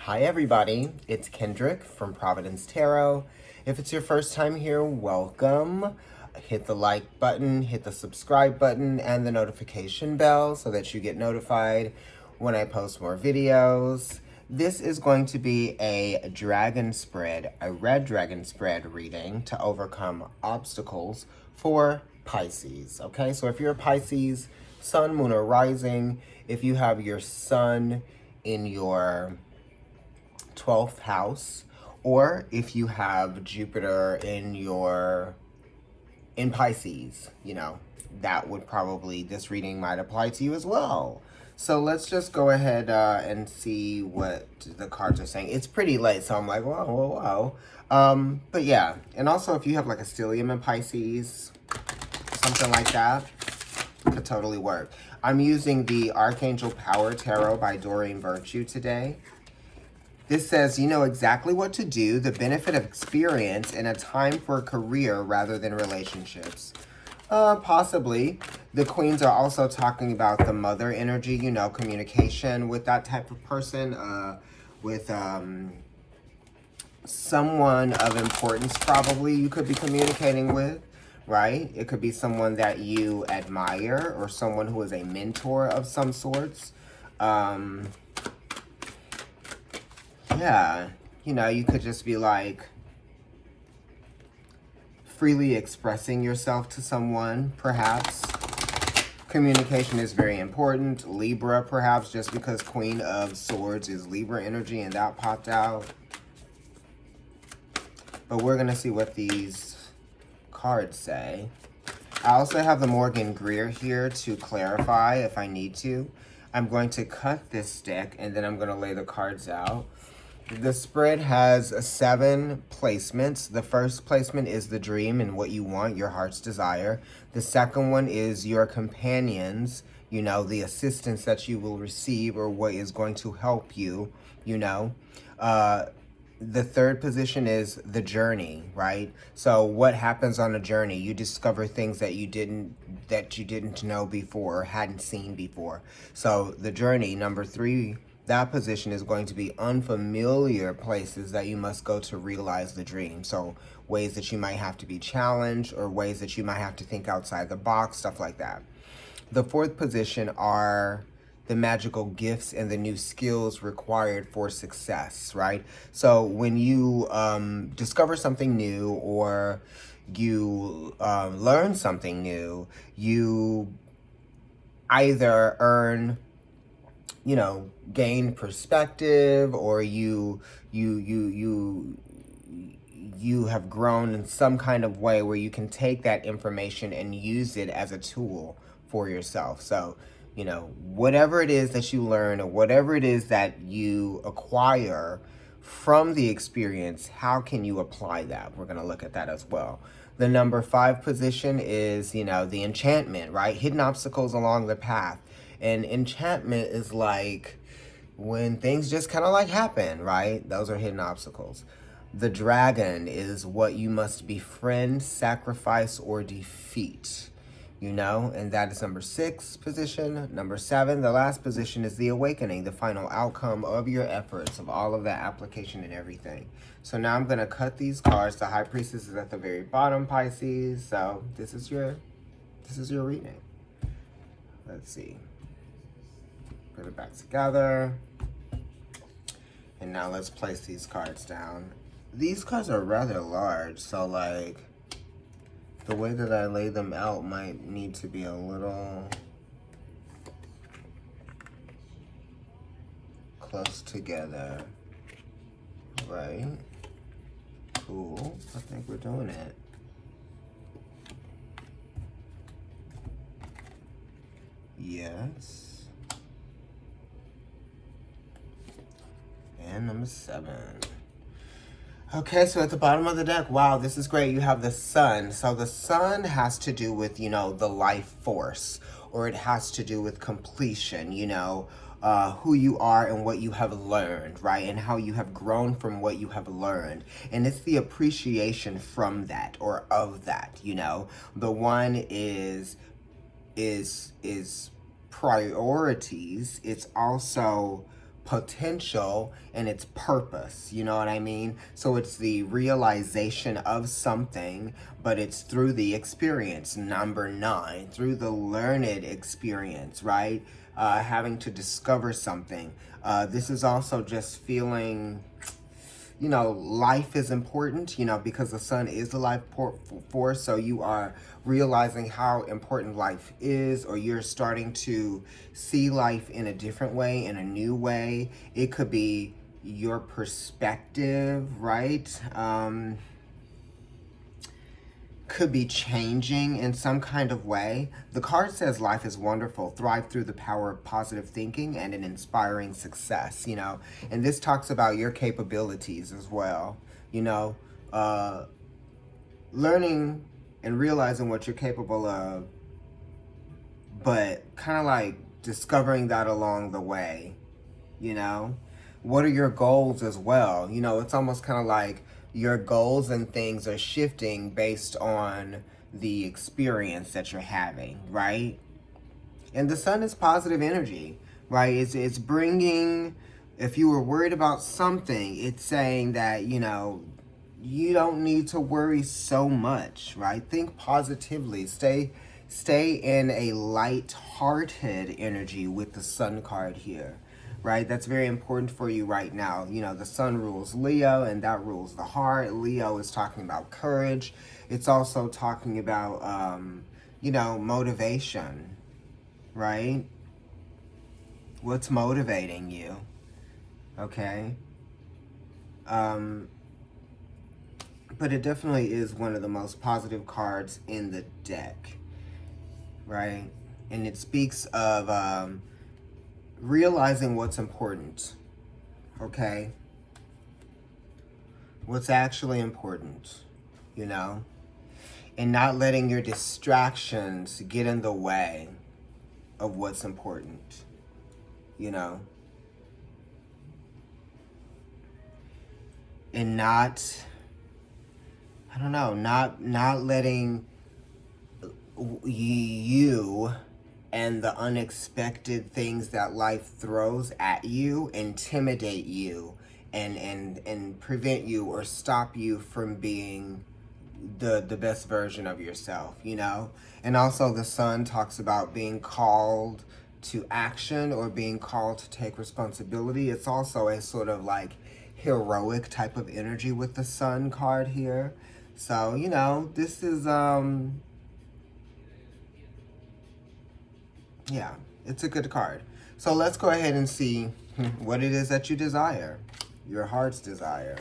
Hi everybody, it's Kendrick from Providence Tarot. If it's your first time here, welcome. Hit the like button, hit the subscribe button, and the notification bell so that you get notified when I post more videos. This is going to be a dragon spread, a red dragon spread reading to overcome obstacles for Pisces. Okay, so if you're a Pisces, sun, moon, or rising, if you have your sun in your 12th house, or if you have Jupiter in Pisces, that would probably, this reading might apply to you as well. So let's just go ahead and see what the cards are saying. It's pretty late, so I'm like, whoa, whoa, whoa. But yeah, and also if you have like a stellium in Pisces, something like that, could totally work. I'm using the Archangel Power Tarot by Doreen Virtue today. This says, you know exactly what to do, the benefit of experience, in a time for a career rather than relationships. Possibly. The queens are also talking about the mother energy, communication with that type of person, with someone of importance probably you could be communicating with, right? It could be someone that you admire or someone who is a mentor of some sorts. Yeah, you could just be like freely expressing yourself to someone, perhaps. Communication is very important. Libra, perhaps, just because Queen of Swords is Libra energy and that popped out. But we're going to see what these cards say. I also have the Morgan Greer here to clarify if I need to. I'm going to cut this deck and then I'm going to lay the cards out. The spread has 7 placements. The first placement is the dream and what you want, your heart's desire. The second one is your companions, the assistance that you will receive or what is going to help you, The third position is the journey, right? So what happens on a journey? You discover things that you didn't know before or hadn't seen before. So the journey, number 3, that position is going to be unfamiliar places that you must go to realize the dream. So ways that you might have to be challenged or ways that you might have to think outside the box, stuff like that. The 4th position are the magical gifts and the new skills required for success, right? So when you discover something new or you learn something new, you either gain perspective or you have grown in some kind of way where you can take that information and use it as a tool for yourself. So, whatever it is that you learn or whatever it is that you acquire from the experience, how can you apply that? We're going to look at that as well. The number 5 position is, the enchantment, right? Hidden obstacles along the path. And enchantment is like when things just kind of like happen, right? Those are hidden obstacles. The dragon is what you must befriend, sacrifice, or defeat, and that is number 6 position. Number 7, the last position, is the awakening, the final outcome of your efforts, of all of that application and everything. So now I'm going to cut these cards. The High Priestess is at the very bottom, Pisces. So this is your reading. Let's see. Put it back together. And now let's place these cards down. These cards are rather large, so like the way that I lay them out might need to be a little close together. Right? Cool. I think we're doing it. Yes. And number 7. Okay, so at the bottom of the deck, wow, this is great. You have the sun. So the sun has to do with, the life force, or it has to do with completion, who you are and what you have learned, right? And how you have grown from what you have learned. And it's the appreciation from that or of that, The one is priorities. It's also potential and its purpose, you know what I mean? So it's the realization of something, but it's through the experience. Number 9, through the learned experience, right? Having to discover something. This is also just feeling, you know, life is important, you know, because the sun is the life force. So you are realizing how important life is, or you're starting to see life in a different way, in a new way. It could be your perspective, right? Could be changing in some kind of way. The card says life is wonderful, thrive through the power of positive thinking and an inspiring success, you know. And this talks about your capabilities as well, you know, learning and realizing what you're capable of, but kind of like discovering that along the way, you know. What are your goals as well? You know, it's almost kind of like your goals and things are shifting based on the experience that you're having, right? And the sun is positive energy, right? It's bringing, if you were worried about something, it's saying that, you know, you don't need to worry so much, right? Think positively. Stay in a light-hearted energy with the sun card here, right? That's very important for you right now. You know, the sun rules Leo, and that rules the heart. Leo is talking about courage. It's also talking about, you know, motivation, right? What's motivating you, okay? But it definitely is one of the most positive cards in the deck, right? And it speaks of realizing what's important, okay? What's actually important, you know? And not letting your distractions get in the way of what's important, you know? And not, I don't know, not letting you and the unexpected things that life throws at you intimidate you and prevent you or stop you from being the best version of yourself, you know? And also the sun talks about being called to action or being called to take responsibility. It's also a sort of like heroic type of energy with the sun card here. So, you know, this is yeah, it's a good card. So let's go ahead and see what it is that you desire. Your heart's desire.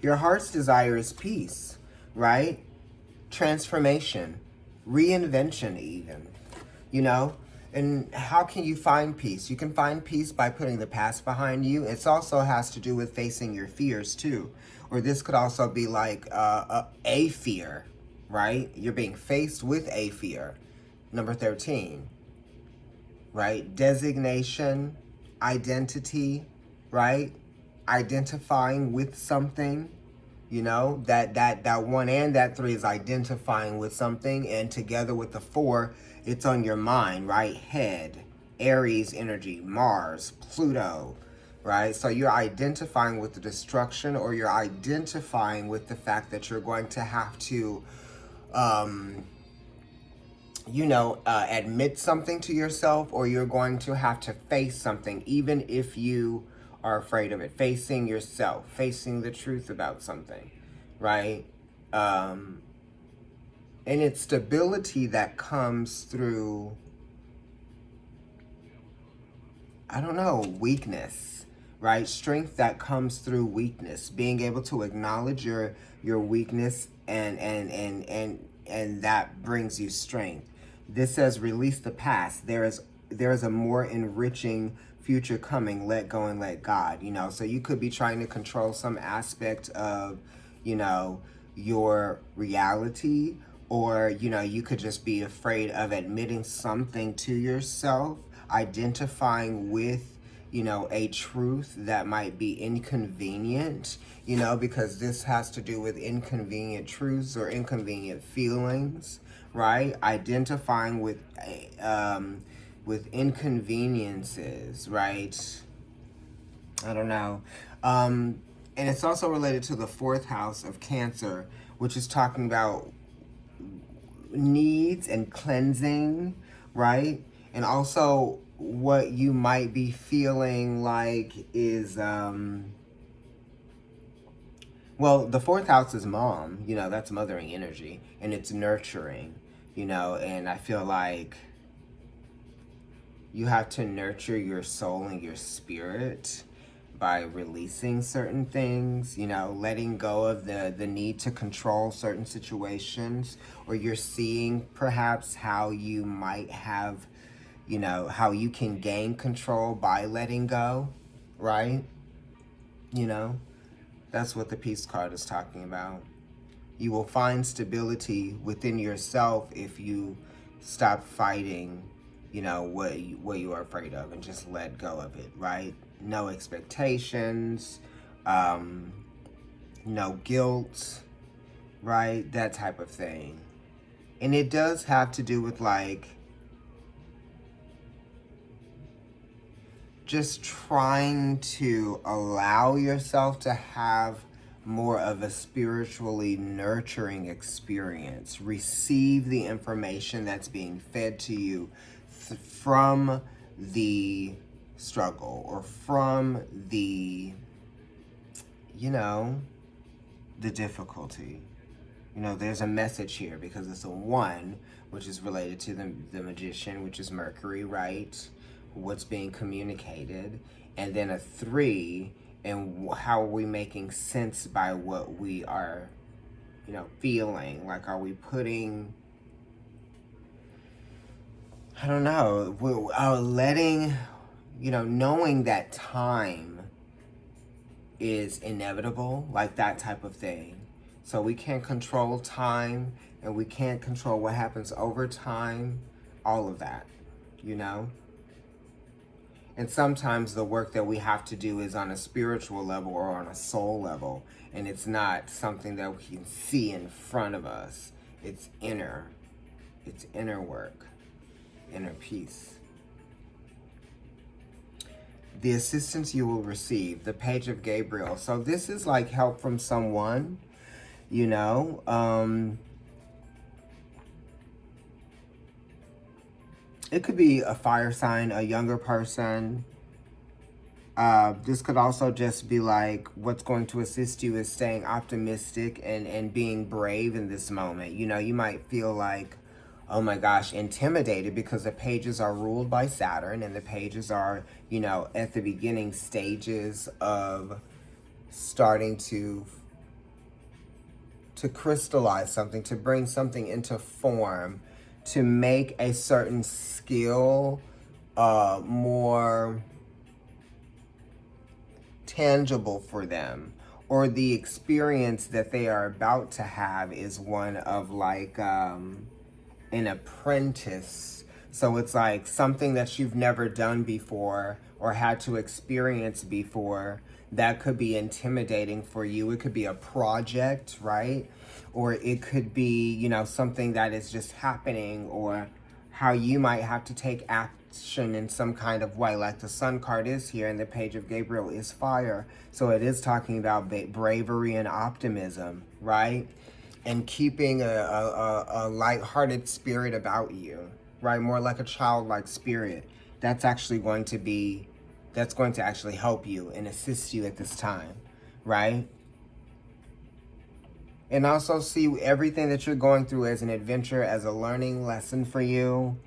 Your heart's desire is peace, right? Transformation, reinvention even, you know? And how can you find peace? You can find peace by putting the past behind you. It also has to do with facing your fears too. Or this could also be like a fear, right? You're being faced with a fear. Number 13, right? Designation, identity, right? Identifying with something, you know, that 1 and that 3 is identifying with something, and together with the 4, it's on your mind, right? Head, Aries energy, Mars, Pluto, right? So you're identifying with the destruction, or you're identifying with the fact that you're going to have to, you know, admit something to yourself, or you're going to have to face something, even if you are afraid of it. Facing yourself, facing the truth about something, right? And it's stability that comes through, I don't know, weakness, right? Strength that comes through weakness, being able to acknowledge your weakness, and that brings you strength. This says release the past. There is a more enriching future coming. Let go and let God, you know. So you could be trying to control some aspect of, you know, your reality, or, you know, you could just be afraid of admitting something to yourself, identifying with, you know, a truth that might be inconvenient, you know, because this has to do with inconvenient truths or inconvenient feelings, right? Identifying with inconveniences, right? I don't know. And it's also related to the fourth house of Cancer, which is talking about needs and cleansing, right? And also what you might be feeling like is, well, the fourth house is mom, that's mothering energy and it's nurturing, and I feel like you have to nurture your soul and your spirit by releasing certain things, letting go of the need to control certain situations, or you're seeing perhaps how you might have, how you can gain control by letting go, right? You know, that's what the Peace card is talking about. You will find stability within yourself if you stop fighting, what you are afraid of, and just let go of it, right? No expectations, no guilt, right? That type of thing. And it does have to do with like just trying to allow yourself to have more of a spiritually nurturing experience. Receive the information that's being fed to you from the struggle, or from the, the difficulty. There's a message here because it's a 1, which is related to the magician, which is Mercury, right? What's being communicated. And then a 3, and how are we making sense by what we are, feeling? Like, are we putting, I don't know, we're letting, knowing that time is inevitable, like that type of thing. So we can't control time, and we can't control what happens over time, all of that, And sometimes the work that we have to do is on a spiritual level or on a soul level, and it's not something that we can see in front of us. It's inner work, inner peace. The assistance you will receive, the Page of Gabriel. So this is like help from someone, it could be a fire sign, a younger person. This could also just be like, what's going to assist you is staying optimistic and being brave in this moment. You might feel like, oh my gosh, intimidated, because the pages are ruled by Saturn, and the pages are, at the beginning stages of starting to crystallize something, to bring something into form, to make a certain skill more tangible for them, or the experience that they are about to have is one of like an apprentice. So it's like something that you've never done before or had to experience before. That could be intimidating for you. It could be a project, right? Or it could be, something that is just happening, or how you might have to take action in some kind of way. Like the Sun card is here, and the Page of Gabriel is fire. So it is talking about bravery and optimism, right? And keeping a lighthearted spirit about you, right? More like a childlike spirit. That's going to actually help you and assist you at this time, right? And also see everything that you're going through as an adventure, as a learning lesson for you.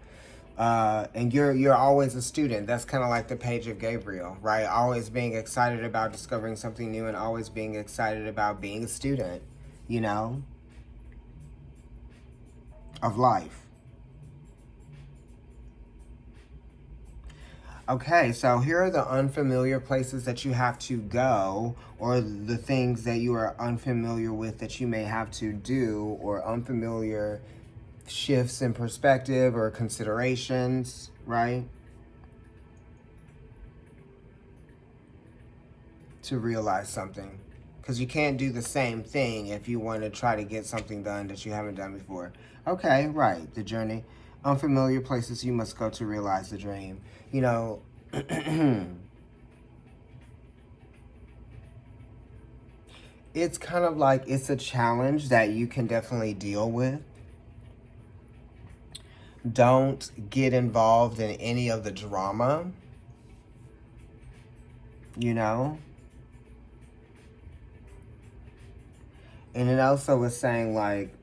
And you're always a student. That's kind of like the Page of Gabriel, right? Always being excited about discovering something new, and always being excited about being a student, of life. Okay, so here are the unfamiliar places that you have to go, or the things that you are unfamiliar with that you may have to do, or unfamiliar shifts in perspective or considerations, right? To realize something. Because you can't do the same thing if you want to try to get something done that you haven't done before. Okay, right, the journey. Unfamiliar places you must go to realize the dream. it's kind of like it's a challenge that you can definitely deal with. Don't get involved in any of the drama, you know? And it also was saying, like,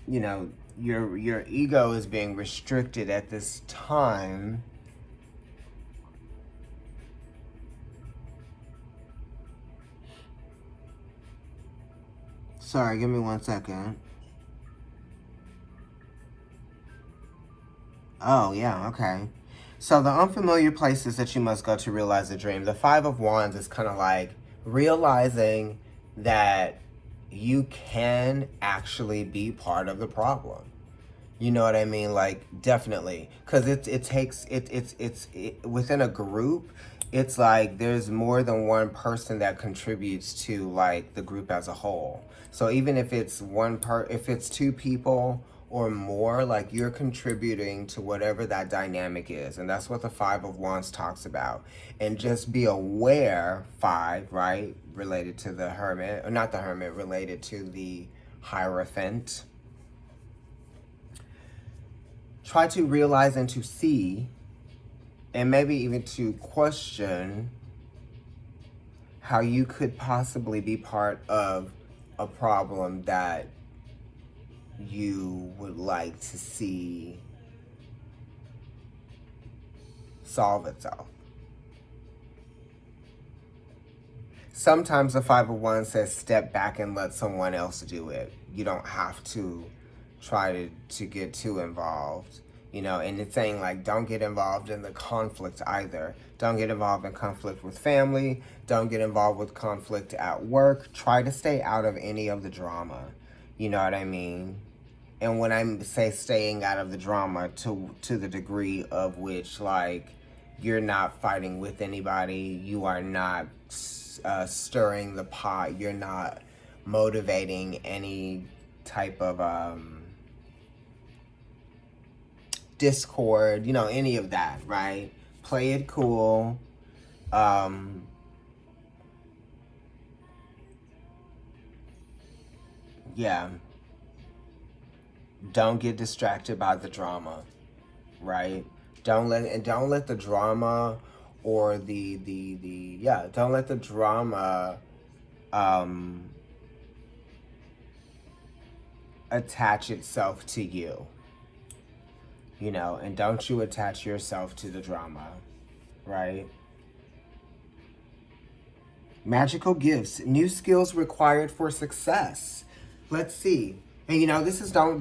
you know, your ego is being restricted at this time. Sorry, give me 1 second. Oh, yeah, okay. So the unfamiliar places that you must go to realize the dream. The Five of Wands is kind of like realizing that you can actually be part of the problem. You know what I mean? Like, definitely, because it takes within a group. It's like there's more than one person that contributes to like the group as a whole. So even if it's if it's two people or more, like you're contributing to whatever that dynamic is, and that's what the Five of Wands talks about. And just be aware, five, right, related to the Hermit, or not the Hermit, related to the Hierophant. Try to realize and to see, and maybe even to question how you could possibly be part of a problem that you would like to see solve itself. Sometimes the Five of Wands says step back and let someone else do it. You don't have to try to get too involved, you know. And it's saying like don't get involved in the conflict either. Don't get involved in conflict with family. Don't get involved with conflict at work. Try to stay out of any of the drama. You know what I mean? And when I say staying out of the drama, to the degree of which like you're not fighting with anybody, you are not stirring the pot, you're not motivating any type of discord, you know, any of that, right? Play it cool. Yeah. Don't get distracted by the drama, right? Don't let the drama or don't let the drama attach itself to you. You know, and don't you attach yourself to the drama, right? Magical gifts, new skills required for success. Let's see. And you know, this is don't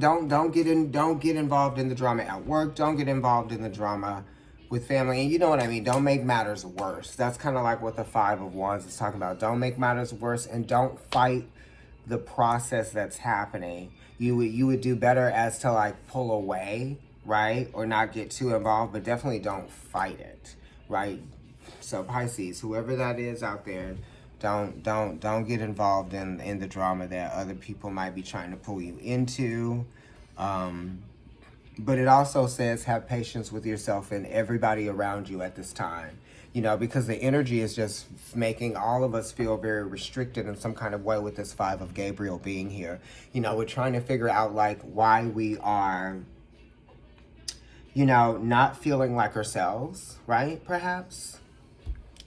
get involved in the drama at work. Don't get involved in the drama with family. And you know what I mean? Don't make matters worse. That's kind of like what the Five of Wands is talking about. Don't make matters worse, and don't fight the process that's happening. You would do better as to like pull away, right? Or not get too involved, but definitely don't fight it, right? So Pisces, whoever that is out there, don't get involved in the drama that other people might be trying to pull you into. But it also says have patience with yourself and everybody around you at this time. You know, because the energy is just making all of us feel very restricted in some kind of way with this Five of Gabriel being here. You know, we're trying to figure out like why we are, you know, not feeling like ourselves, right? Perhaps.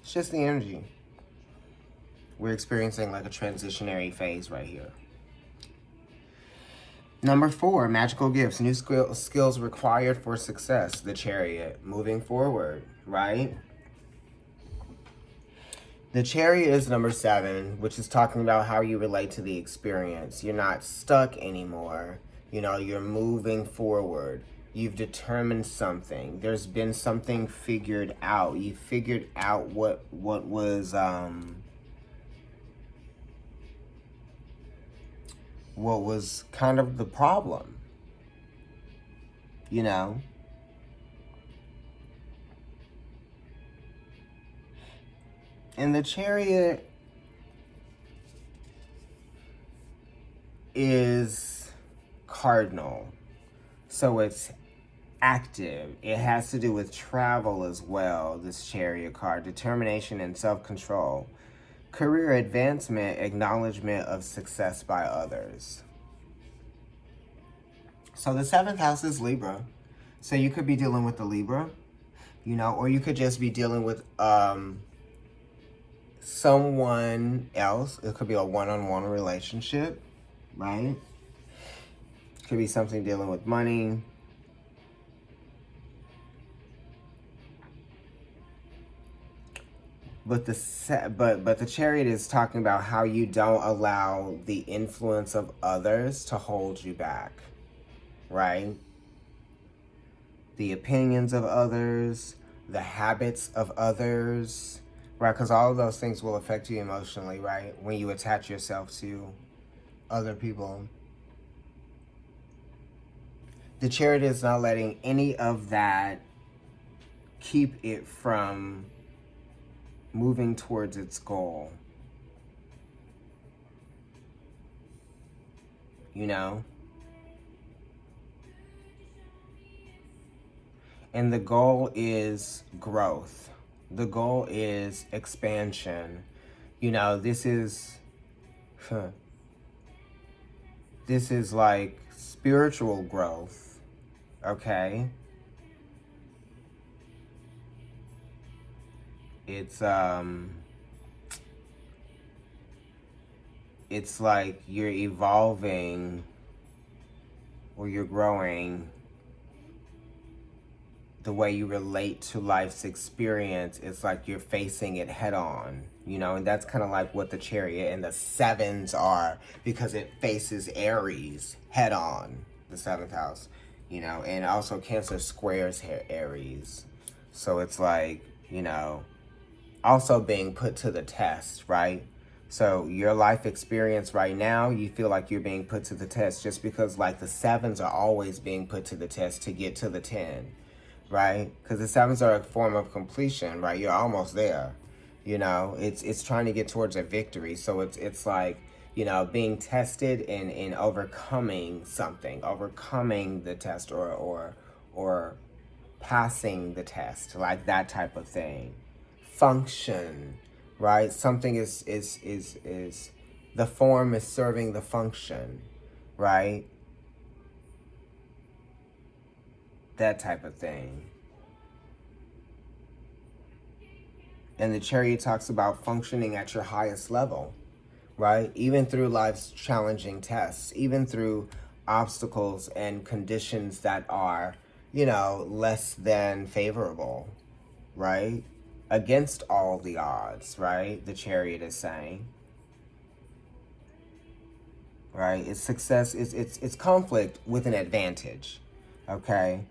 It's just the energy. We're experiencing like a transitionary phase right here. Number 4, magical gifts, new skills required for success. The Chariot, moving forward, right? The Chariot is number 7, which is talking about how you relate to the experience. You're not stuck anymore. You know, you're moving forward. You've determined something. There's been something figured out. You figured out what was kind of the problem, you know? And the Chariot is cardinal. So it's active. It has to do with travel as well, this Chariot card. Determination and self-control. Career advancement, acknowledgement of success by others. So the 7th house is Libra. So you could be dealing with the Libra, you know, or you could just be dealing with someone else. It could be a one-on-one relationship, right? It could be something dealing with money. But the Chariot is talking about how you don't allow the influence of others to hold you back, right? The opinions of others, the habits of others, right? Because all of those things will affect you emotionally, right? When you attach yourself to other people. The Chariot is not letting any of that keep it from moving towards its goal. You know? And the goal is growth. The goal is expansion. You know, this is like spiritual growth, okay? It's like you're evolving or you're growing. The way you relate to life's experience, it's like you're facing it head on, you know, and that's kind of like what the Chariot and the 7s are, because it faces Aries head on, the 7th house, you know, and also Cancer squares Aries. So it's like, you know, also being put to the test, right? So your life experience right now, you feel like you're being put to the test just because like the 7s are always being put to the test to get to the 10. Right? Because the 7s are a form of completion, right? You're almost there. You know, it's trying to get towards a victory. So it's like, you know, being tested in overcoming something, overcoming the test or passing the test, like that type of thing. Function, right? Something is the form is serving the function, right? That type of thing. And the Chariot talks about functioning at your highest level, right? Even through life's challenging tests, even through obstacles and conditions that are, you know, less than favorable, right? Against all the odds, right? The Chariot is saying. Right? It's success, it's conflict with an advantage, okay?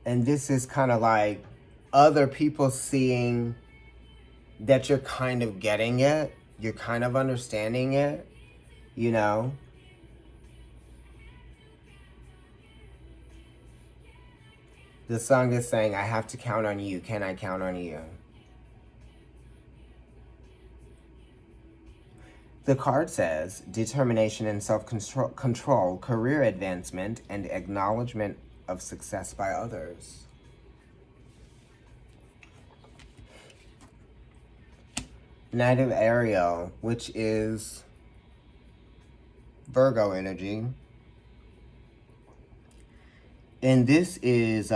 And this is kind of like other people seeing that you're kind of getting it, you're kind of understanding it, you know? The song is saying, I have to count on you. Can I count on you? The card says, determination and self-control, career advancement, and acknowledgement of success by others. Knight of Ariel, which is Virgo energy. And this is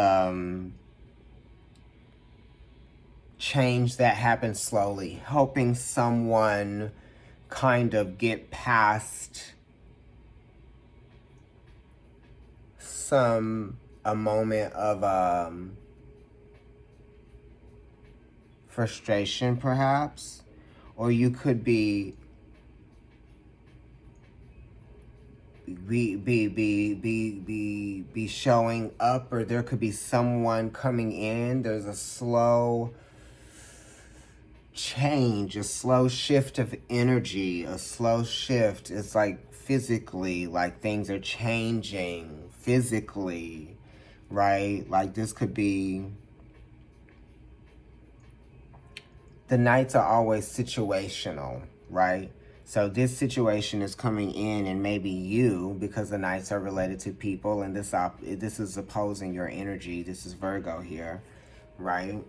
change that happens slowly, helping someone kind of get past a moment of frustration, perhaps, or you could be showing up, or there could be someone coming in. There's a slow change, a slow shift of energy, a slow shift. It's like physically, like things are changing physically, right? Like this could be, the nights are always situational, right? So this situation is coming in, and maybe you, because the Knights are related to people, and this is opposing your energy. This is Virgo here, right?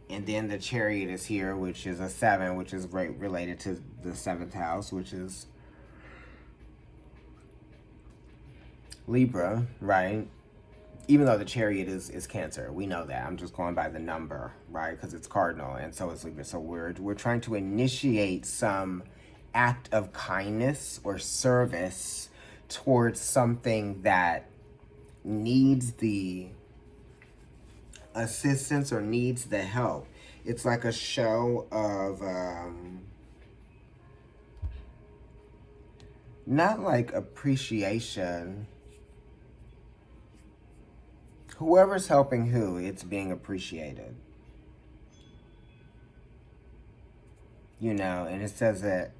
And then the Chariot is here, which is a 7, which is related to the 7th house, which is Libra, right? Even though the Chariot is Cancer, we know that. I'm just going by the number, right? Because it's cardinal, and so is Libra. So we're trying to initiate some act of kindness or service towards something that needs the assistance or needs the help. It's like a show of not like appreciation. Whoever's helping who, it's being appreciated. You know, and it says that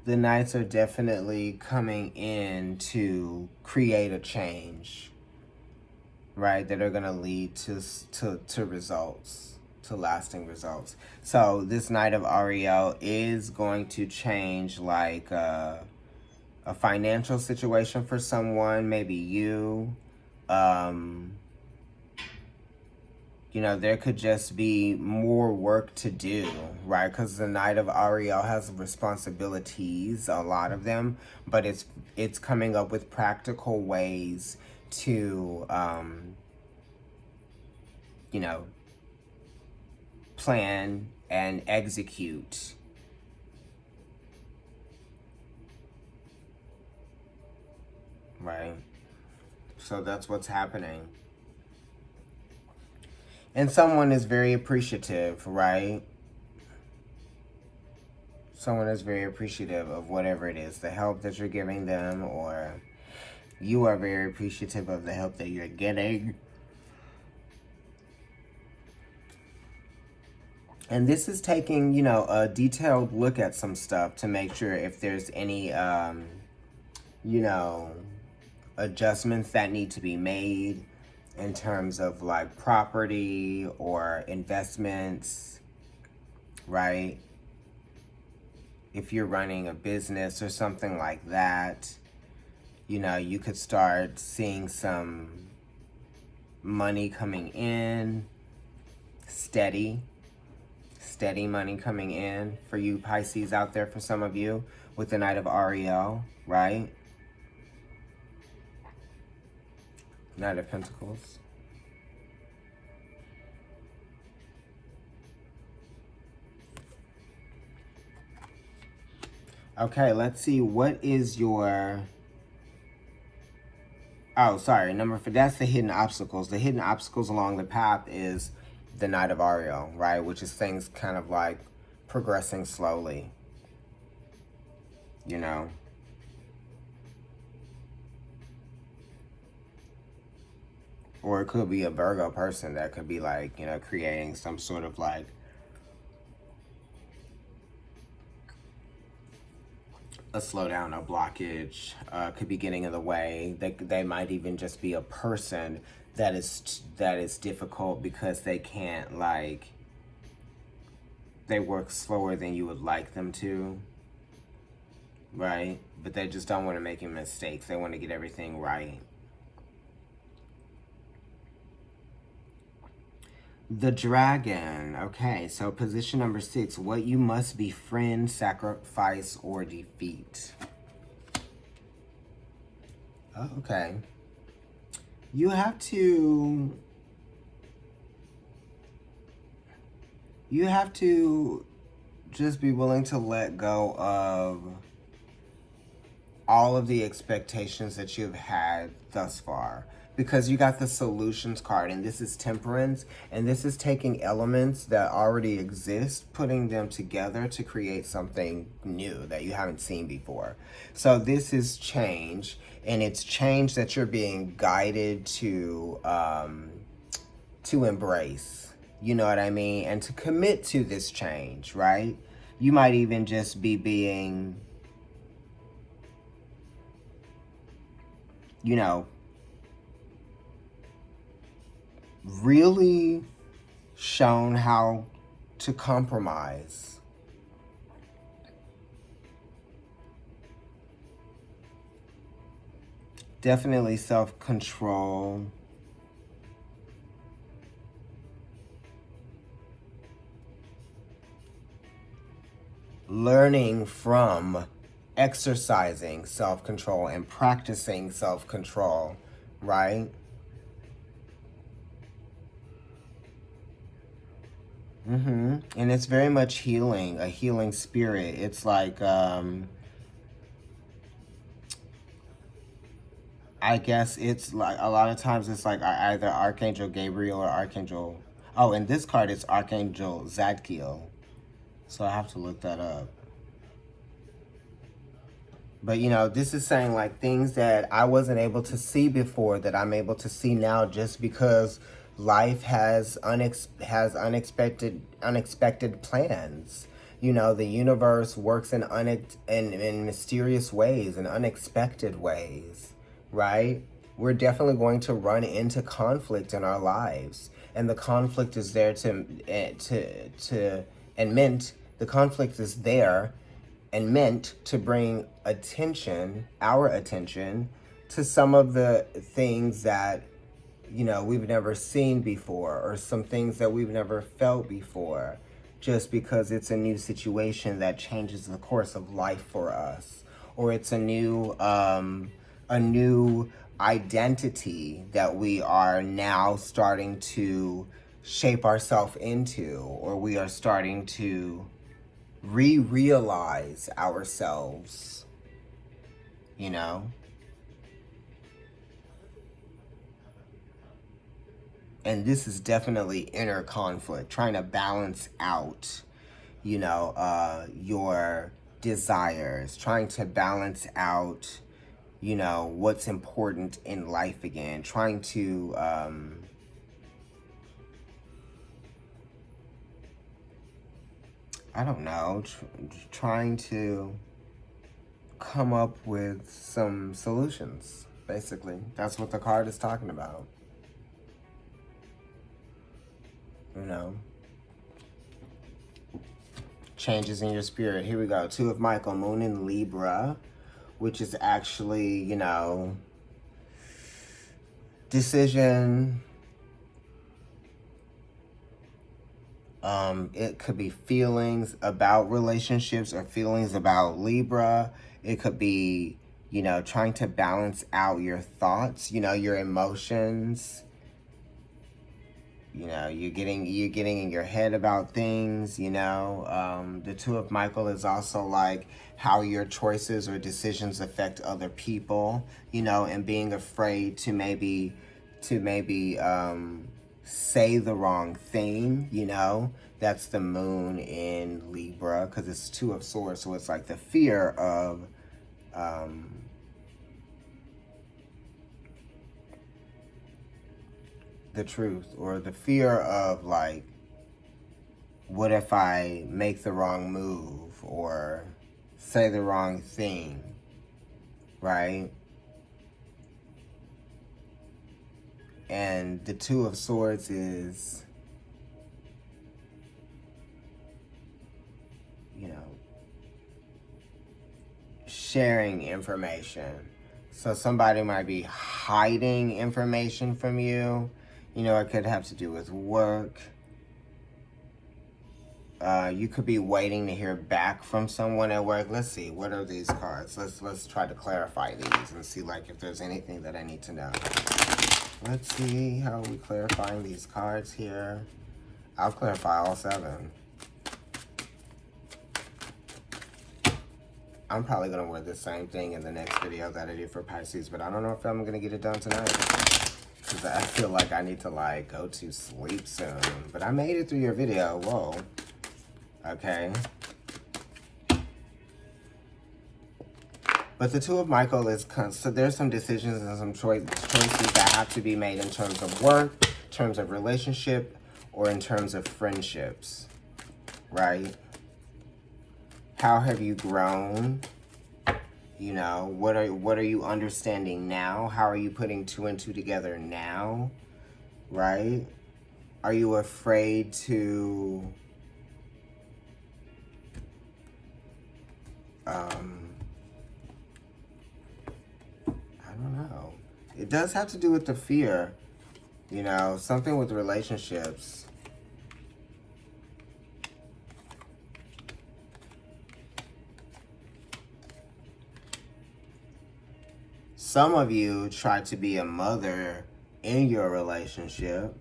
the Knights are definitely coming in to create a change, right? That are going to lead to results, to lasting results. So this Knight of Ariel is going to change like a financial situation for someone, maybe you. You know, there could just be more work to do, right? Because the Knight of Ariel has responsibilities, a lot of them, but it's coming up with practical ways to, you know, plan and execute. Right? So that's what's happening. And someone is very appreciative, right? Someone is very appreciative of whatever it is, the help that you're giving them, or you are very appreciative of the help that you're getting. And this is taking, you know, a detailed look at some stuff to make sure if there's any, you know, adjustments that need to be made in terms of like property or investments, right? If you're running a business or something like that, you know, you could start seeing some money coming in, steady money coming in for you Pisces out there, for some of you, with the Knight of Ariel, right? Knight of Pentacles. Okay, let's see. What is your... Oh, sorry. That's the hidden obstacles. The hidden obstacles along the path is the Knight of Ariel, right? Which is things kind of like progressing slowly. You know? Or it could be a Virgo person that could be like, you know, creating some sort of like a slowdown, a blockage, could be getting in the way. They might even just be a person that is difficult because they can't, like, they work slower than you would like them to, right? But they just don't want to make any mistakes. They want to get everything right. The Dragon. Okay, so position number 6. What you must befriend, sacrifice, or defeat. Oh, okay. You have to just be willing to let go of all of the expectations that you've had thus far. Because you got the solutions card, and this is temperance, and this is taking elements that already exist, putting them together to create something new that you haven't seen before. So this is change, and it's change that you're being guided to embrace. You know what I mean? And to commit to this change, right? You might even just be being, you know, really shown how to compromise. Definitely self-control. Learning from exercising self-control and practicing self-control, right? And it's very much healing, a healing spirit. It's like, I guess it's like, a lot of times it's like either Archangel Gabriel or Archangel, oh, in this card it's Archangel Zadkiel. So I have to look that up. But, you know, this is saying like things that I wasn't able to see before that I'm able to see now, just because life has unexpected plans. You know, the universe works in mysterious ways and unexpected ways, right? We're definitely going to run into conflict in our lives, and the conflict is there the conflict is there and meant to bring our attention, to some of the things that, you know, we've never seen before, or some things that we've never felt before, just because it's a new situation that changes the course of life for us, or it's a new identity that we are now starting to shape ourselves into, or we are starting to realize ourselves, you know? And this is definitely inner conflict, trying to balance out, you know, your desires, trying to balance out, you know, what's important in life again, trying to, I don't know, trying to come up with some solutions, basically. That's what the card is talking about. You know? Changes in your spirit. Here we go. Two of Michael, Moon in Libra, which is actually, you know, decision. It could be feelings about relationships or feelings about Libra. It could be, you know, trying to balance out your thoughts, you know, your emotions. You know, you're getting in your head about things, you know. The Two of Michael is also like how your choices or decisions affect other people, you know, and being afraid to maybe say the wrong thing, you know. That's the Moon in Libra, because it's Two of Swords, so it's like the fear of the truth, or the fear of like, what if I make the wrong move or say the wrong thing, right? And the Two of Swords is, you know, sharing information. So somebody might be hiding information from you. You know, it could have to do with work. You could be waiting to hear back from someone at work. Let's see, what are these cards? Let's try to clarify these and see like if there's anything that I need to know. Let's see how we clarifying these cards here. I'll clarify all 7. I'm probably going to wear the same thing in the next video that I did for Pisces, but I don't know if I'm going to get it done tonight, because I feel like I need to like go to sleep soon. But I made it through your video. Whoa. Okay. But the Two of Michael is, so there's some decisions and some choices that have to be made in terms of work, in terms of relationship, or in terms of friendships, right? How have you grown? You know, what are you understanding now? How are you putting 2 and 2 together now, right? Are you afraid to I don't know. It does have to do with the fear, you know, something with relationships. Some of you try to be a mother in your relationship.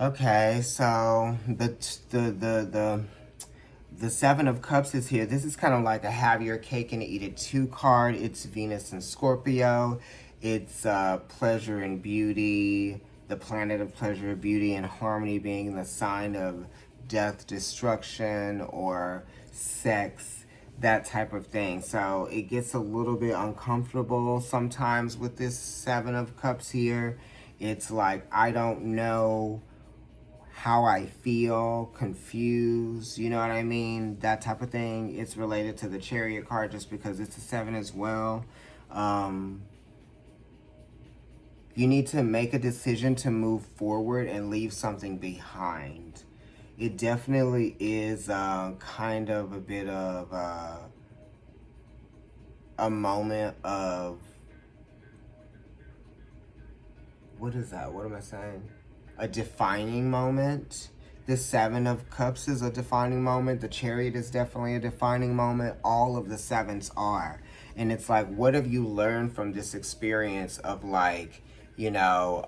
Okay, so the Seven of Cups is here. This is kind of like a have your cake and eat it too card. It's Venus and Scorpio. It's pleasure and beauty, the planet of pleasure, beauty, and harmony being the sign of death, destruction, or sex, that type of thing. So it gets a little bit uncomfortable sometimes with this Seven of Cups here. It's like, I don't know how I feel, confused, you know what I mean? That type of thing. It's related to the Chariot card just because it's a 7 as well. You need to make a decision to move forward and leave something behind. It definitely is kind of a bit of a moment of, what is that? What am I saying? A defining moment. The Seven of Cups is a defining moment. The Chariot is definitely a defining moment. All of the sevens are. And it's like, what have you learned from this experience of like, you know,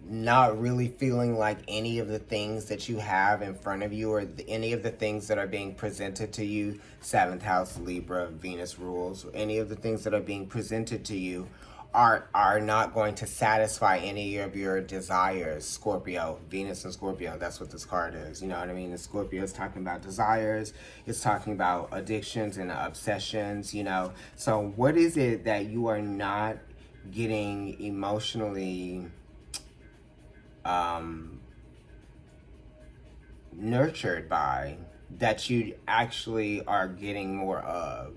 not really feeling like any of the things that you have in front of you or any of the things that are being presented to you, 7th house, Libra, Venus rules, any of the things that are being presented to you are not going to satisfy any of your desires. Scorpio, Venus and Scorpio, that's what this card is. You know what I mean? The Scorpio is talking about desires. It's talking about addictions and obsessions, you know. So what is it that you are not getting emotionally nurtured by, that you actually are getting more of,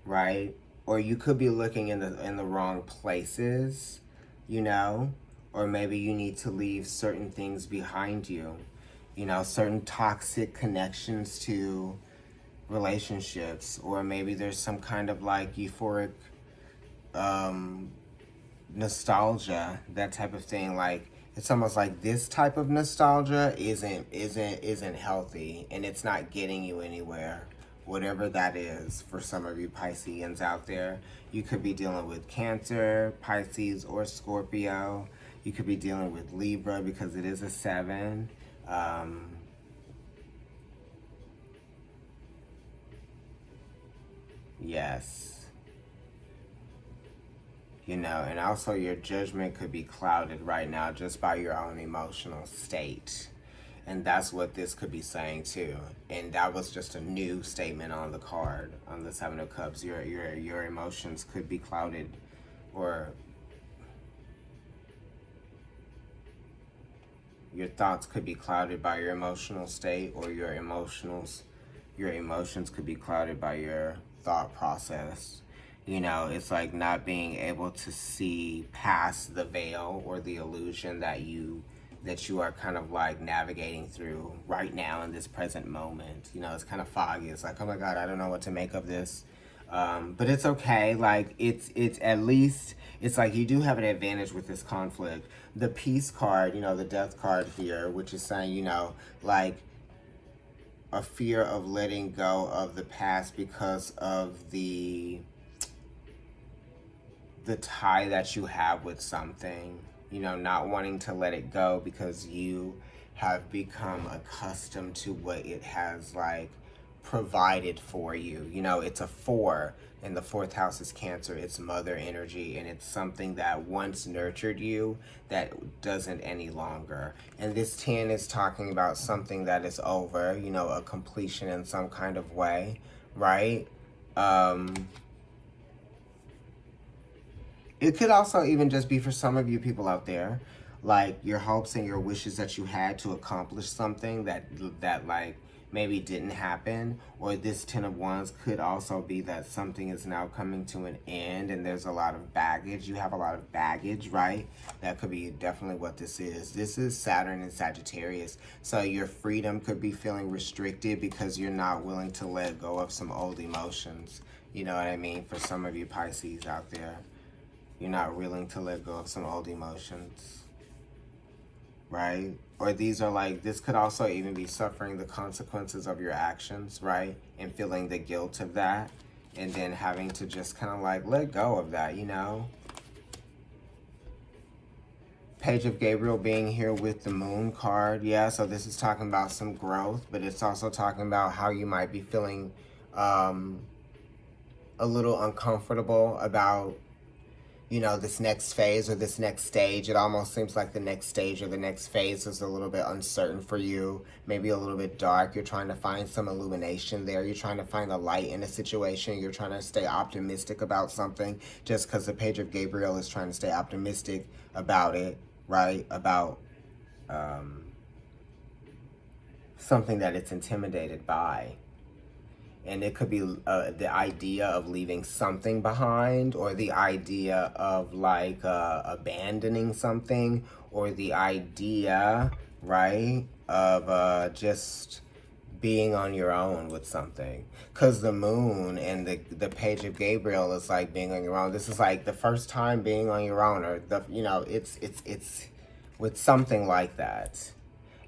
right? Or you could be looking in the wrong places, you know, or maybe you need to leave certain things behind you, you know, certain toxic connections to relationships, or maybe there's some kind of like euphoric nostalgia, that type of thing. Like, it's almost like this type of nostalgia isn't healthy, and it's not getting you anywhere, whatever that is. For some of you Pisceans out there, you could be dealing with Cancer, Pisces, or Scorpio. You could be dealing with Libra because it is a 7. Yes. You know, and also your judgment could be clouded right now just by your own emotional state. And that's what this could be saying too. And that was just a new statement on the card, on the 7 of Cups. Your emotions could be clouded, or your thoughts could be clouded by your emotional state, or your emotions could be clouded by your thought process. You know, it's like not being able to see past the veil or the illusion that you are kind of like navigating through right now in this present moment. You know, it's kind of foggy. It's like, oh my God, I don't know what to make of this. But it's okay. Like, it's at least, it's like you do have an advantage with this conflict. The Peace card, you know, the Death card here, which is saying, you know, like a fear of letting go of the past because of the tie that you have with something, you know, not wanting to let it go because you have become accustomed to what it has like provided for you. You know, it's a 4, and the 4th house is Cancer. It's mother energy, and it's something that once nurtured you that doesn't any longer. And this 10 is talking about something that is over, you know, a completion in some kind of way, right? It could also even just be for some of you people out there, like your hopes and your wishes that you had to accomplish something that like maybe didn't happen. Or this Ten of Wands could also be that something is now coming to an end and there's a lot of baggage. You have a lot of baggage, right? That could be definitely what this is. This is Saturn and Sagittarius. So your freedom could be feeling restricted because you're not willing to let go of some old emotions. You know what I mean? For some of you Pisces out there, you're not willing to let go of some old emotions, right? Or these are like, this could also even be suffering the consequences of your actions, right? And feeling the guilt of that. And then having to just kind of like let go of that, you know? Page of Gabriel being here with the Moon card. Yeah, so this is talking about some growth, but it's also talking about how you might be feeling a little uncomfortable about, you know, this next phase or this next stage. It almost seems like the next stage or the next phase is a little bit uncertain for you, maybe a little bit dark. You're trying to find some illumination there. You're trying to find a light in a situation. You're trying to stay optimistic about something just because the Page of Gabriel is trying to stay optimistic about it, right? About something that it's intimidated by. And it could be the idea of leaving something behind, or the idea of like abandoning something, or the idea, right, of just being on your own with something. Because the Moon and the Page of Gabriel is like being on your own. This is like the first time being on your own, or the, you know, it's with something like that.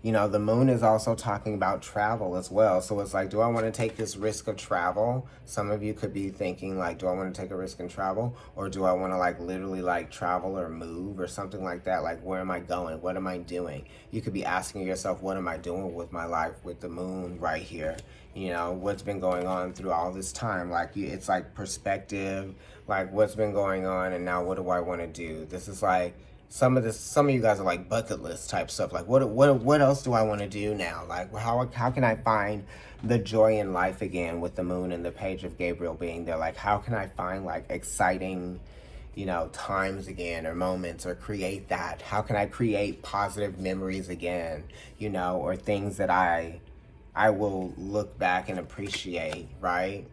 You know, the Moon is also talking about travel as well. So it's like, do I want to take this risk of travel? Some of you could be thinking like, do I want to take a risk in travel? Or do I want to like literally like travel or move or something like that? Like, where am I going? What am I doing? You could be asking yourself, what am I doing with my life with the Moon right here? You know, what's been going on through all this time? Like, it's like perspective, like what's been going on and now what do I want to do? This is like, some of you guys are like bucket list type stuff. Like, what else do I want to do now? Like, how can I find the joy in life again with the Moon and the Page of Gabriel being there? Like, how can I find like exciting, you know, times again or moments, or create that? How can I create positive memories again, you know, or things that I will look back and appreciate, right?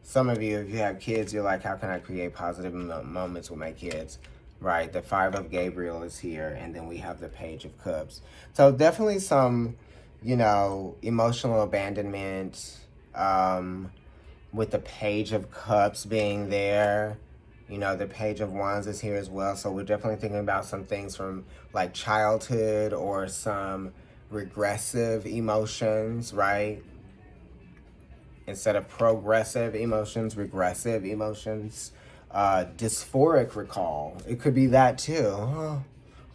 Some of you, if you have kids, you're like, how can I create positive moments with my kids? Right, the Five of Gabriel is here, and then we have the Page of Cups. So definitely some, you know, emotional abandonment with the Page of Cups being there. You know, the Page of Wands is here as well. So we're definitely thinking about some things from like childhood or some regressive emotions, right? Instead of progressive emotions, regressive emotions. Dysphoric recall. It could be that too.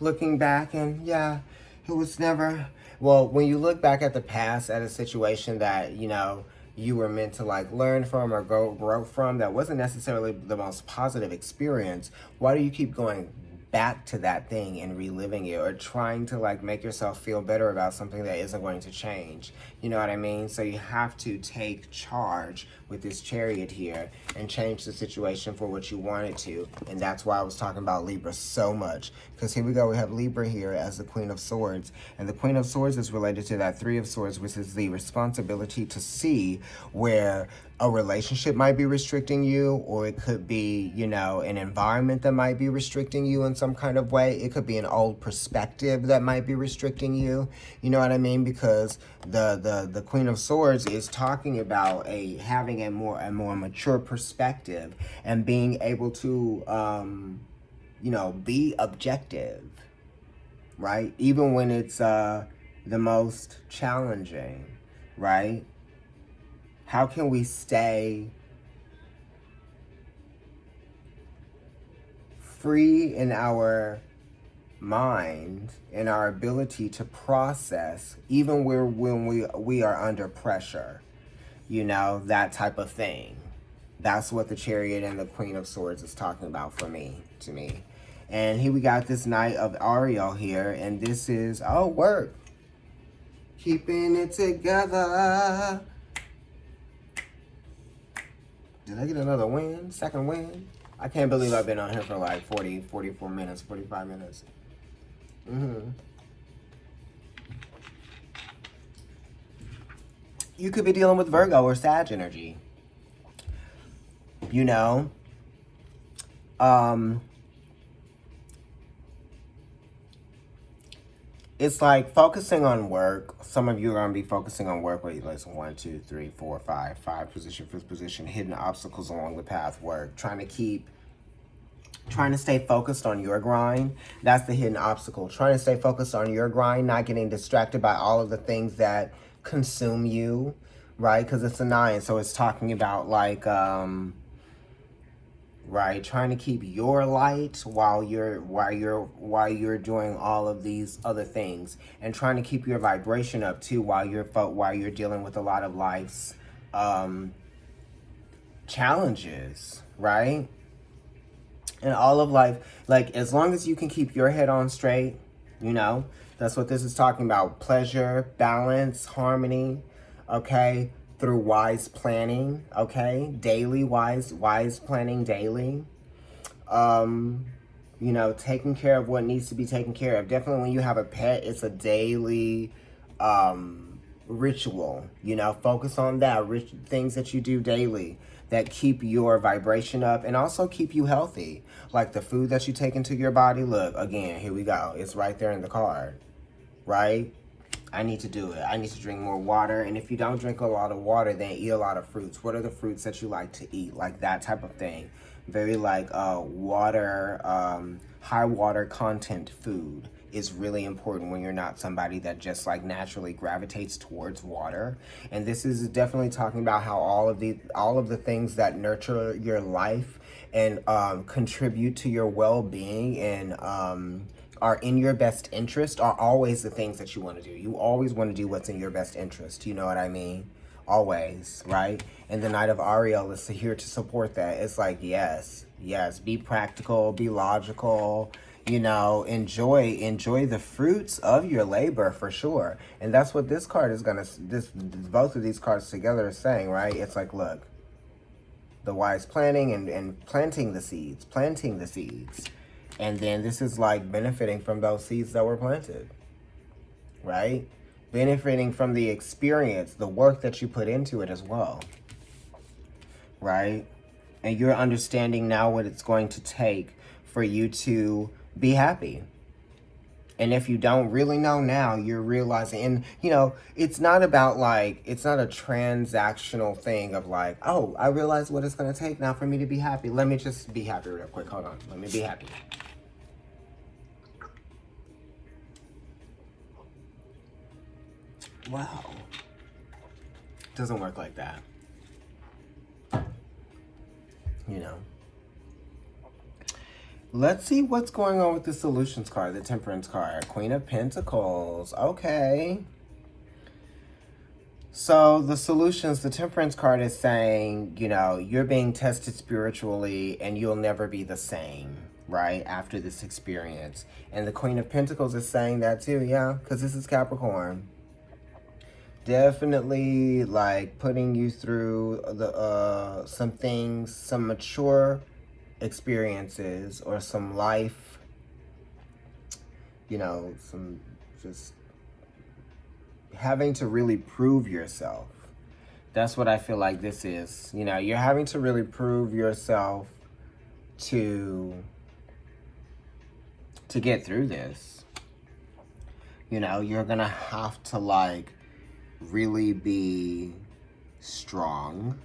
Looking back and yeah, it was never... Well, when you look back at the past, at a situation that, you know, you were meant to like learn from or grow from, that wasn't necessarily the most positive experience, why do you keep going back to that thing and reliving it, or trying to like make yourself feel better about something that isn't going to change? You know what I mean? So you have to take charge with this Chariot here and change the situation for what you want it to. And that's why I was talking about Libra so much, because here we go, we have Libra here as the Queen of Swords, and the Queen of Swords is related to that Three of Swords, which is the responsibility to see where a relationship might be restricting you, or it could be, you know, an environment that might be restricting you in some kind of way. It could be an old perspective that might be restricting you. You know what I mean? Because the Queen of Swords is talking about having a more mature perspective and being able to you know, be objective, right? Even when it's the most challenging, right? How can we stay free in our mind and our ability to process, even when we are under pressure, you know, that type of thing? That's what the Chariot and the Queen of Swords is talking about to me. And here we got this Knight of Ariel here, and this is, oh, work. Keeping it together. Did I get another win? Second win? I can't believe I've been on here for like 44 minutes, 45 minutes. You could be dealing with Virgo or Sag energy. You know? It's like focusing on work. Some of you are going to be focusing on work. Wait, listen, 1, 2, 3, 4, 5. 5 position, 5th position, hidden obstacles along the path, work. Trying to stay focused on your grind. That's the hidden obstacle. Trying to stay focused on your grind, not getting distracted by all of the things that consume you, right? Because it's a 9, so it's talking about like, right, trying to keep your light while you're doing all of these other things, and trying to keep your vibration up too while you're dealing with a lot of life's challenges, right? And all of life, like, as long as you can keep your head on straight, you know, that's what this is talking about. Pleasure, balance, harmony, okay, through wise planning, okay, daily wise planning daily. You know, taking care of what needs to be taken care of. Definitely when you have a pet, it's a daily ritual, you know, focus on that, things that you do daily that keep your vibration up and also keep you healthy. Like the food that you take into your body. Look, again, here we go. It's right there in the card, right? I need to do it. I need to drink more water. And if you don't drink a lot of water, then eat a lot of fruits. What are the fruits that you like to eat? Like that type of thing. Very like water, high water content food is really important when you're not somebody that just like naturally gravitates towards water. And this is definitely talking about how all of the things that nurture your life and contribute to your well-being and are in your best interest are always the things that you want to do. You always want to do what's in your best interest. You know what I mean? Always, right? And the Knight of Ariel is here to support that. It's like, yes, be practical, be logical, you know, enjoy the fruits of your labor for sure. And that's what this card is both of these cards together are saying, right? It's like, look, the wise planning and planting the seeds. And then this is like benefiting from those seeds that were planted, right? Benefiting from the experience, the work that you put into it as well, right? And you're understanding now what it's going to take for you to be happy. And if you don't really know now, you're realizing, and you know, it's not about like, it's not a transactional thing of like, oh, I realize what it's going to take now for me to be happy. Let me just be happy real quick. Hold on. Let me be happy. Wow. Doesn't work like that. You know. Let's see what's going on with the Solutions card, the Temperance card. Queen of Pentacles. Okay. So the Solutions, the Temperance card is saying, you know, you're being tested spiritually and you'll never be the same, right, after this experience. And the Queen of Pentacles is saying that too, yeah, because this is Capricorn. Definitely like putting you through the some things, some mature experiences or some life, you know, some just having to really prove yourself. That's what I feel like this is. You know, you're having to really prove yourself to get through this. You know, you're gonna have to like really be strong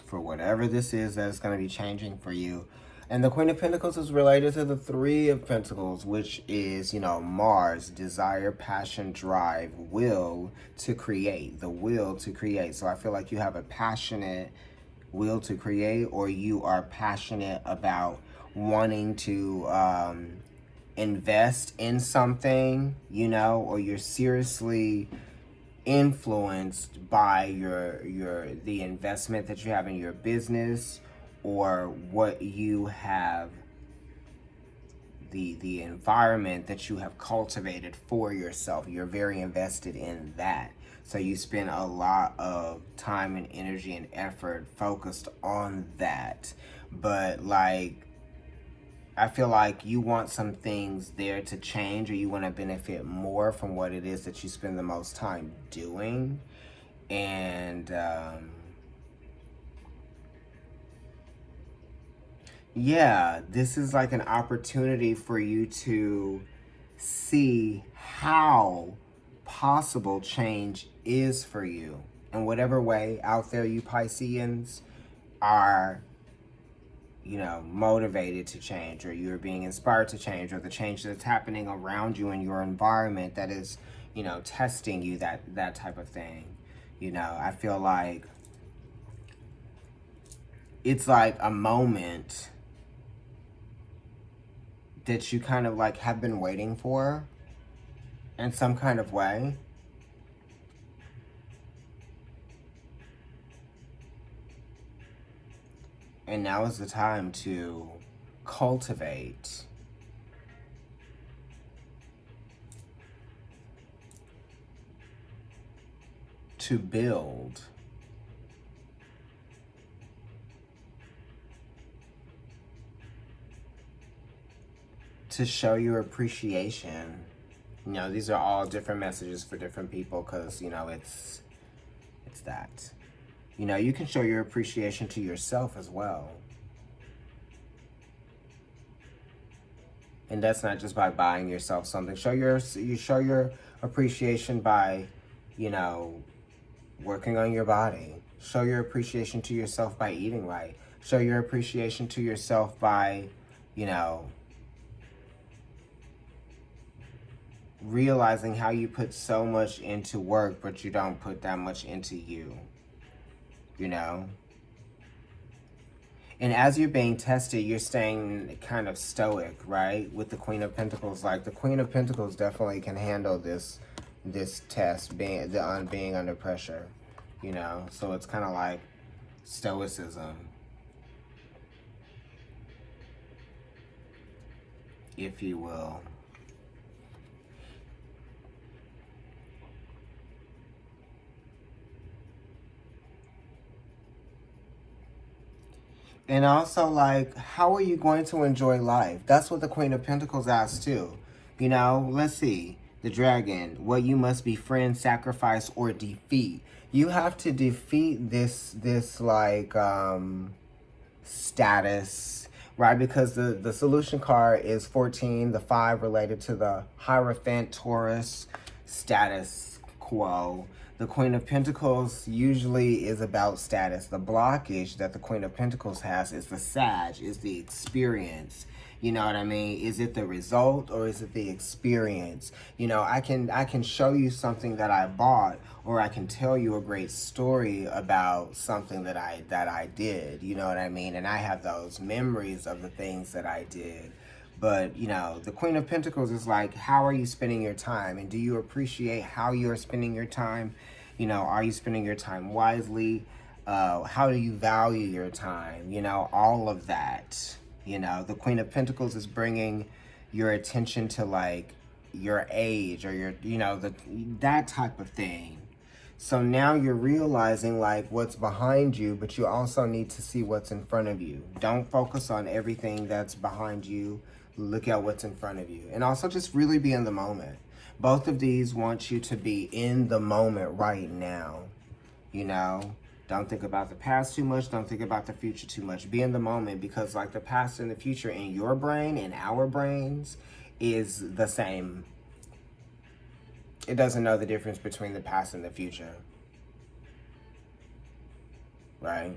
for whatever this is that's going to be changing for you. And the Queen of Pentacles is related to the Three of Pentacles, which is, you know, Mars, desire, passion, drive, will to create, the will to create. So I feel like you have a passionate will to create, or you are passionate about wanting to invest in something, you know, or you're seriously influenced by the investment that you have in your business, or what you have, the environment that you have cultivated for yourself. You're very invested in that. So you spend a lot of time and energy and effort focused on that. But like, I feel like you want some things there to change, or you want to benefit more from what it is that you spend the most time doing. And yeah, this is like an opportunity for you to see how possible change is for you. In whatever way out there you Pisceans are, you know, motivated to change, or you're being inspired to change, or the change that's happening around you in your environment that is, you know, testing you, that type of thing. You know, I feel like it's like a moment that you kind of like have been waiting for in some kind of way. And now is the time to cultivate, to build, to show your appreciation. You know, these are all different messages for different people, because, you know, it's that. You know, you can show your appreciation to yourself as well. And that's not just by buying yourself something. You show your appreciation by, you know, working on your body. Show your appreciation to yourself by eating right. Show your appreciation to yourself by, you know, realizing how you put so much into work, but you don't put that much into you. You know? And as you're being tested, you're staying kind of stoic, right? With the Queen of Pentacles. Like, the Queen of Pentacles definitely can handle this test, being under pressure, you know? So it's kind of like stoicism, if you will. And also, like, how are you going to enjoy life? That's what the Queen of Pentacles asks, too. You know, let's see. The Dragon, what you must befriend, sacrifice, or defeat. You have to defeat this like, status, right? Because the solution card is 14, the 5 related to the Hierophant, Taurus, status quo. The Queen of Pentacles usually is about status. The blockage that the Queen of Pentacles has is the Sag, is the experience. You know what I mean? Is it the result, or is it the experience? You know, I can show you something that I bought, or I can tell you a great story about something that I did. You know what I mean? And I have those memories of the things that I did. But, you know, the Queen of Pentacles is like, how are you spending your time? And do you appreciate how you're spending your time? You know, are you spending your time wisely? How do you value your time? You know, all of that. You know, the Queen of Pentacles is bringing your attention to, like, your age, or your, you know, that type of thing. So now you're realizing, like, what's behind you, but you also need to see what's in front of you. Don't focus on everything that's behind you. Look at what's in front of you. And also just really be in the moment. Both of these want you to be in the moment right now. You know? Don't think about the past too much. Don't think about the future too much. Be in the moment, because, like, the past and the future in your brain, in our brains, is the same. It doesn't know the difference between the past and the future. Right?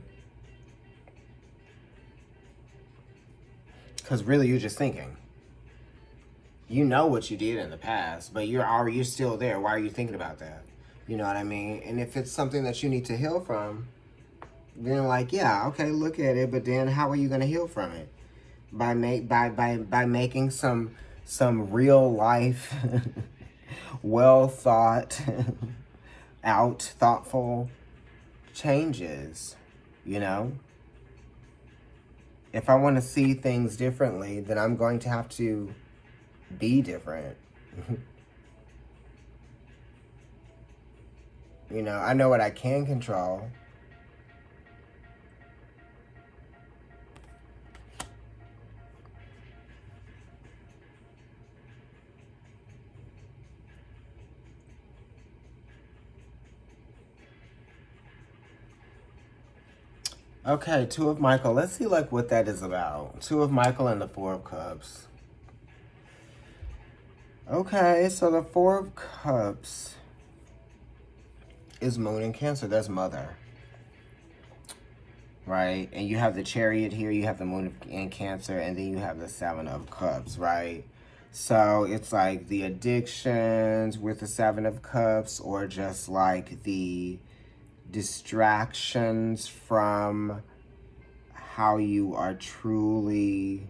Because really, you're just thinking. You know what you did in the past, but you're still there. Why are you thinking about that? You know what I mean? And if it's something that you need to heal from, then, like, yeah, okay, look at it. But then, how are you going to heal from it? By making some real life, well thought out, thoughtful changes. You know, if I want to see things differently, then I'm going to have to be different. You know, I know what I can control. Okay, Two of Michael. Let's see like what that is about. Two of Michael and the Four of Cups. Okay, so the Four of Cups is Moon in Cancer. That's mother. Right? And you have the Chariot here, you have the Moon in Cancer, and then you have the Seven of Cups, right? So it's like the addictions with the Seven of Cups, or just like the distractions from how you are truly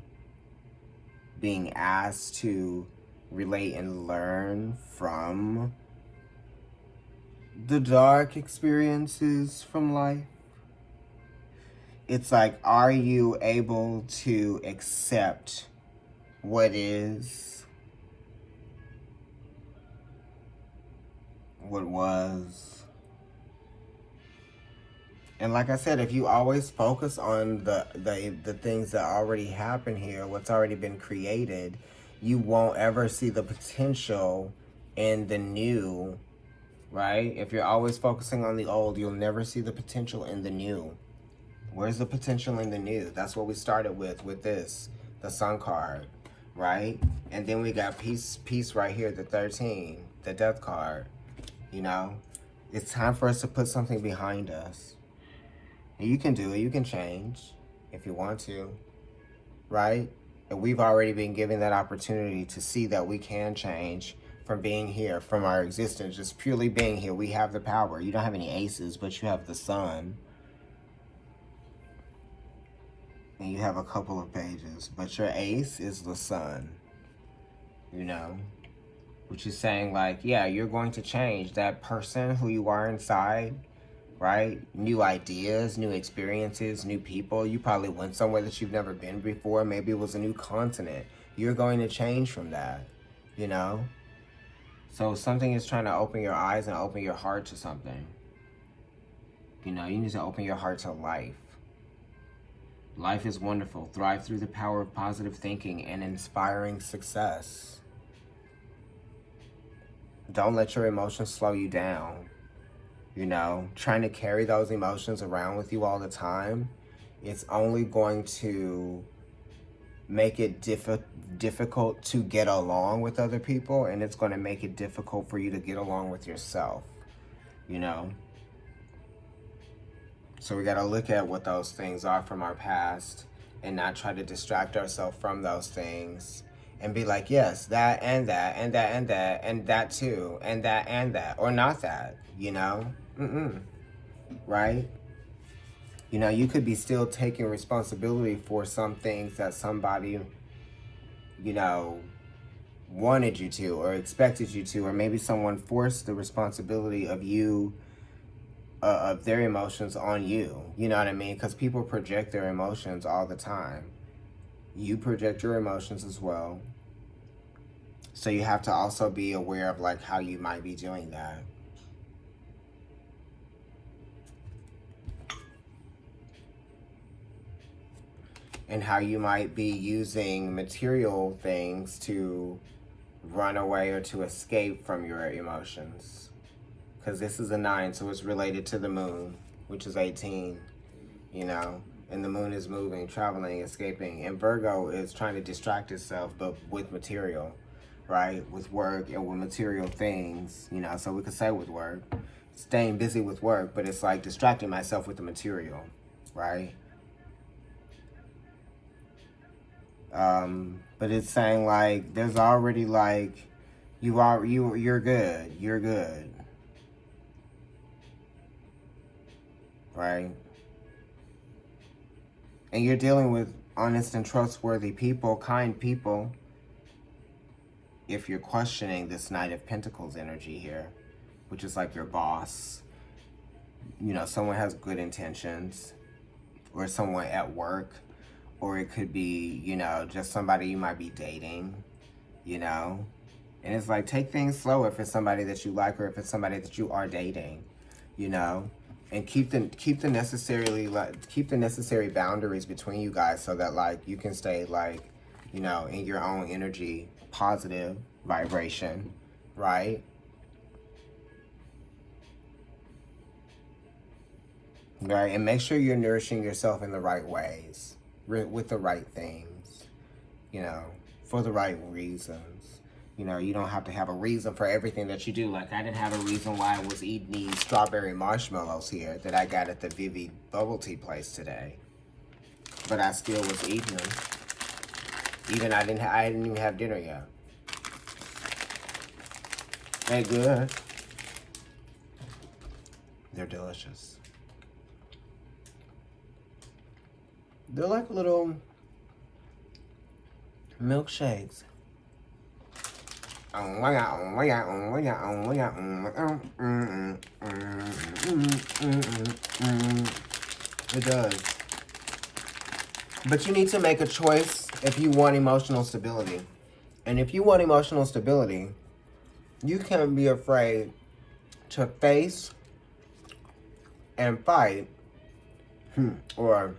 being asked to relate and learn from the dark experiences from life. It's like, are you able to accept what is, what was? And like I said, if you always focus on the things that already happened here, what's already been created, you won't ever see the potential in the new, right? If you're always focusing on the old, you'll never see the potential in the new. Where's the potential in the new? That's what we started with this, the Sun card, right? And then we got peace right here, the 13, the Death card, you know? It's time for us to put something behind us. And you can do it, you can change if you want to, right? And we've already been given that opportunity to see that we can change from being here, from our existence, just purely being here. We have the power. You don't have any aces, but you have the Sun. And you have a couple of pages, but your ace is the Sun, you know, which is saying like, yeah, you're going to change that person who you are inside, right? New ideas, new experiences, new people. You probably went somewhere that you've never been before. Maybe it was a new continent. You're going to change from that, you know? So something is trying to open your eyes and open your heart to something. You know, you need to open your heart to life. Life is wonderful. Thrive through the power of positive thinking and inspiring success. Don't let your emotions slow you down. You know, trying to carry those emotions around with you all the time, it's only going to make it difficult to get along with other people, and it's going to make it difficult for you to get along with yourself, you know? So we got to look at what those things are from our past and not try to distract ourselves from those things and be like, yes, that and that and that and that and that too and that, or not that, you know? Right? You know, you could be still taking responsibility for some things that somebody, you know, wanted you to or expected you to, or maybe someone forced the responsibility of you, of their emotions on you. You know what I mean? Because people project their emotions all the time. You project your emotions as well. So you have to also be aware of like how you might be doing that. And how you might be using material things to run away or to escape from your emotions. Because this is a 9, so it's related to the moon, which is 18, you know? And the moon is moving, traveling, escaping. And Virgo is trying to distract itself, but with material, right? With work and with material things, you know? So we could say with work, staying busy with work, but it's like distracting myself with the material, right? But it's saying like, there's already like, you're good. Right? And you're dealing with honest and trustworthy people, kind people, if you're questioning this Knight of Pentacles energy here, which is like your boss. You know, someone has good intentions, or someone at work, or it could be, you know, just somebody you might be dating, you know? And it's like, take things slow if it's somebody that you like, or if it's somebody that you are dating, you know? And keep the necessary boundaries between you guys, so that like you can stay like, you know, in your own energy, positive vibration, right? right? And make sure you're nourishing yourself in the right ways, with the right things, you know, for the right reasons. You know, you don't have to have a reason for everything that you do. Like, I didn't have a reason why I was eating these strawberry marshmallows here that I got at the Vivi bubble tea place today. But I still was eating them. Even I didn't even have dinner yet. They're good. They're delicious. They're like little milkshakes. It does. But you need to make a choice if you want emotional stability. And if you want emotional stability, you can't be afraid to face and fight, or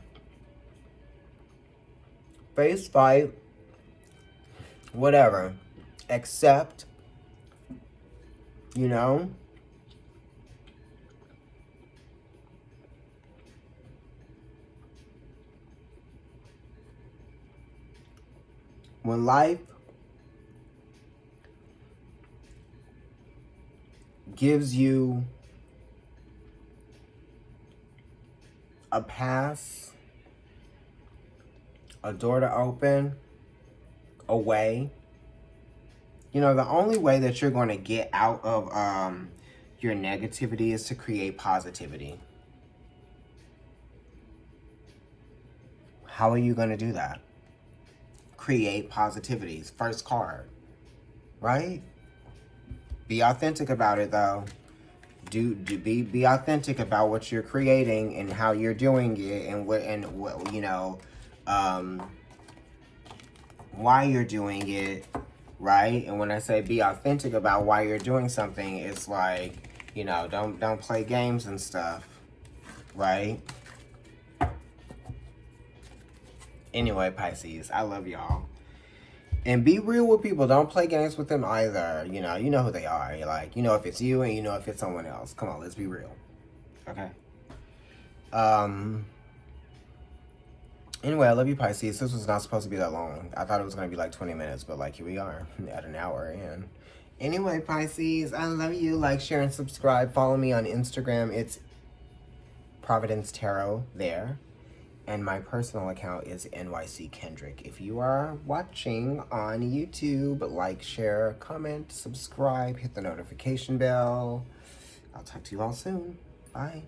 face, fight, whatever, accept, you know, when life gives you a pass, a door to open, a way, you know, the only way that you're going to get out of your negativity is to create positivity. How are you going to do that? Create positivities. First card, right? Be authentic about it, though. Be authentic about what you're creating and how you're doing it, and what you know, why you're doing it, right? And when I say be authentic about why you're doing something, it's like, you know, don't play games and stuff, right? Anyway, Pisces, I love y'all. And be real with people. Don't play games with them either. You know who they are. You're like, you know if it's you and you know if it's someone else. Come on, let's be real. Okay? Anyway, I love you, Pisces. This was not supposed to be that long. I thought it was going to be like 20 minutes, but like here we are at an hour in. Anyway, Pisces, I love you. Like, share, and subscribe. Follow me on Instagram. It's Providence Tarot there. And my personal account is NYC Kendrick. If you are watching on YouTube, like, share, comment, subscribe, hit the notification bell. I'll talk to you all soon. Bye.